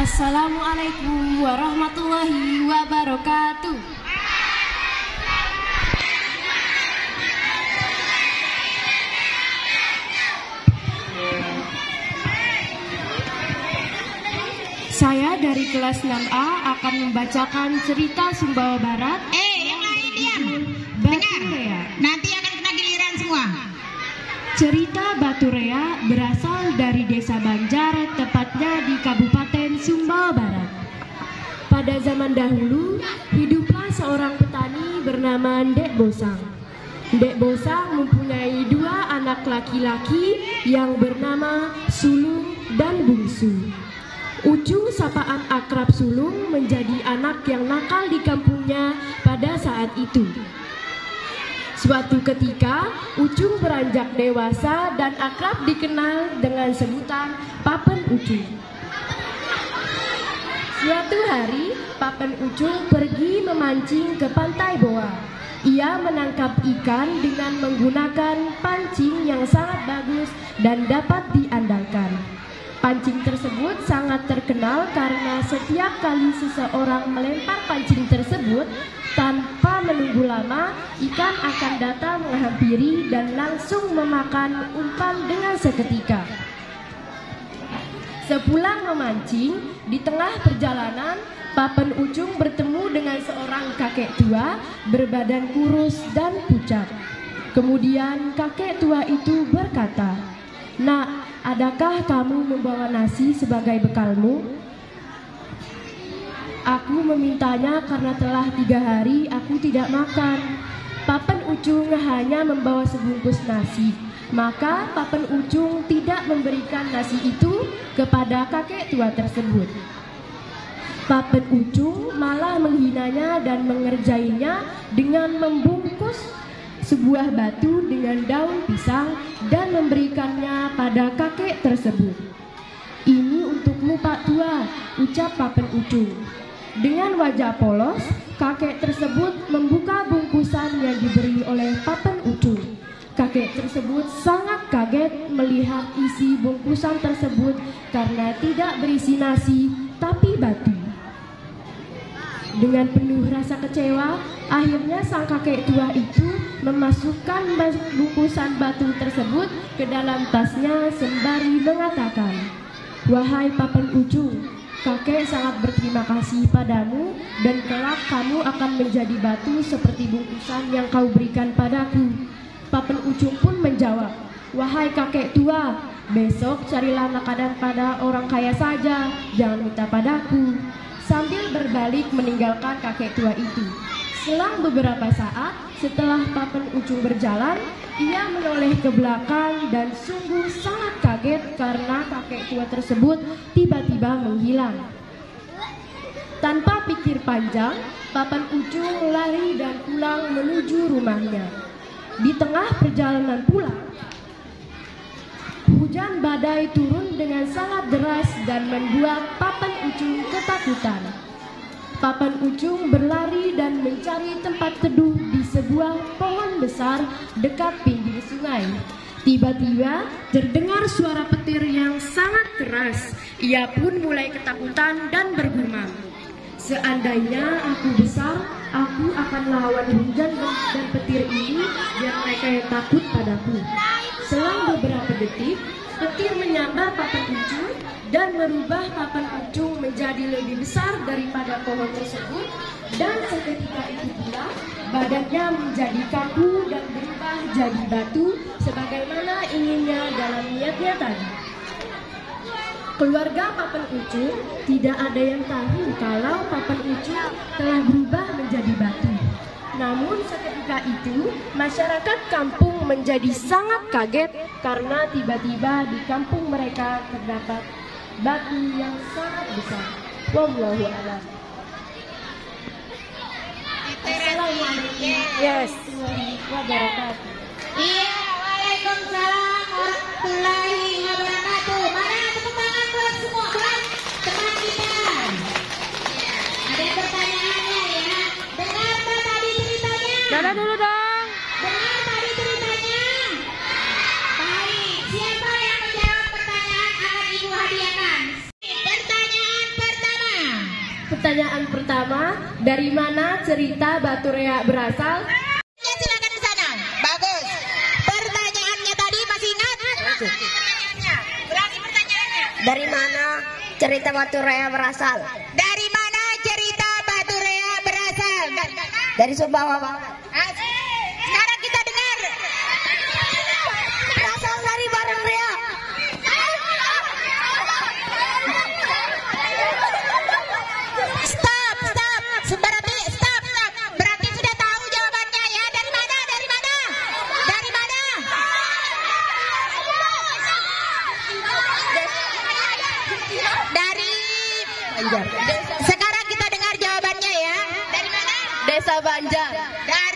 Assalamualaikum warahmatullahi wabarakatuh. Saya dari kelas 6A akan membacakan cerita Sumbawa Barat. Yang lain diam. Batu Rea. Nanti akan kena giliran semua. Cerita Batu Rea berasal dari desa Banjar, tepatnya di Kabupaten Sumbawa Barat. Pada zaman dahulu, hiduplah seorang petani bernama Ndek Bosang. Ndek Bosang mempunyai 2 anak laki-laki yang bernama Sulung dan Bungsu. Ucung, sapaan akrab Sulung, menjadi anak yang nakal di kampungnya pada saat itu. Suatu ketika, Ucung beranjak dewasa dan akrab dikenal dengan sebutan Papen Ucung. Suatu hari, Papen Ucung pergi memancing ke Pantai Boa. Ia menangkap ikan dengan menggunakan pancing yang sangat bagus dan dapat diandalkan. Pancing tersebut sangat terkenal karena setiap kali seseorang melempar pancing tersebut, tanpa menunggu lama, ikan akan datang menghampiri dan langsung memakan umpan dengan seketika. Sepulang memancing, di tengah perjalanan, Papen Ucung bertemu dengan seorang kakek tua berbadan kurus dan pucat. Kemudian kakek tua itu berkata, "Nak, adakah kamu membawa nasi sebagai bekalmu?" "Aku memintanya karena telah 3 hari aku tidak makan." Papen Ucung hanya membawa sebungkus nasi. Maka Papen Ucung tidak memberikan nasi itu kepada kakek tua tersebut. Papen Ucung malah menghinanya dan mengerjainya dengan membungkus sebuah batu dengan daun pisang dan memberikannya pada kakek tersebut. "Ini untukmu, Pak Tua," ucap Papen Ucung. Dengan wajah polos, kakek tersebut membuka bungkusan yang diberi oleh Papen Ucung. Kakek tersebut sangat kaget melihat isi bungkusan tersebut karena tidak berisi nasi tapi batu. Dengan penuh rasa kecewa, akhirnya sang kakek tua itu memasukkan bungkusan batu tersebut ke dalam tasnya sembari mengatakan, "Wahai Papen Ucung, kakek sangat berterima kasih padamu dan kelak kamu akan menjadi batu seperti bungkusan yang kau berikan padaku." Papen Ucung pun menjawab, "Wahai kakek tua, besok carilah makanan pada orang kaya saja, jangan minta padaku." Sambil berbalik meninggalkan kakek tua itu. Selang beberapa saat setelah Papen Ucung berjalan, ia menoleh ke belakang dan sungguh sangat kaget karena kakek tua tersebut tiba-tiba menghilang. Tanpa pikir panjang, Papen Ucung lari dan pulang menuju rumahnya. Di tengah perjalanan pulang, hujan badai turun dengan sangat deras dan membuat Papen Ucung ketakutan. Papen Ucung berlari dan mencari tempat teduh di sebuah pohon besar dekat pinggir sungai. Tiba-tiba terdengar suara petir yang sangat keras. Ia pun mulai ketakutan dan bergumam, "Seandainya aku besar, aku akan lawan hujan dan petir ini biar mereka yang takut padaku." Selang beberapa detik, petir menyambar Papen Ucung dan merubah Papen Ucung menjadi lebih besar daripada pohon tersebut, dan seketika itu pula badannya menjadi kaku dan berubah jadi batu sebagaimana inginnya dalam niatnya tadi. Keluarga Papen Ucung tidak ada yang tahu kalau Papen Ucung telah berubah menjadi batu. Namun seketika itu masyarakat kampung menjadi sangat kaget karena tiba-tiba di kampung mereka terdapat batu yang sangat besar. Wallahu a'lam. Assalamualaikum warahmatullahi wabarakatuh. Iya, waalaikumsalam warahmatullahi wabarakatuh. Mana tepuk tangan buat semua teman kita. Ada pertanyaannya ya. Dengar tadi ceritanya. Dadah dulu dong. Dengar tadi ceritanya. Baik, siapa yang menjawab pertanyaan akan Ibu hadiahkan. Pertanyaan pertama. Pertanyaan pertama, dari mana cerita Batu Rea berasal? Ya, silakan ke sana. Bagus. Pertanyaannya tadi masih ingat? Berani pertanyaannya. Dari mana cerita Batu Rea berasal? Dari mana cerita Batu Rea berasal? Dari Sumbawa. Sekarang kita dengar. Berasal dari Barang Rea. Stop. Berarti stop. Berarti sudah tahu jawabannya ya. Dari mana? Dari mana? Dari mana? Dari Banjar. Sekarang kita dengar jawabannya ya. Dari mana? Desa Banjar. Dari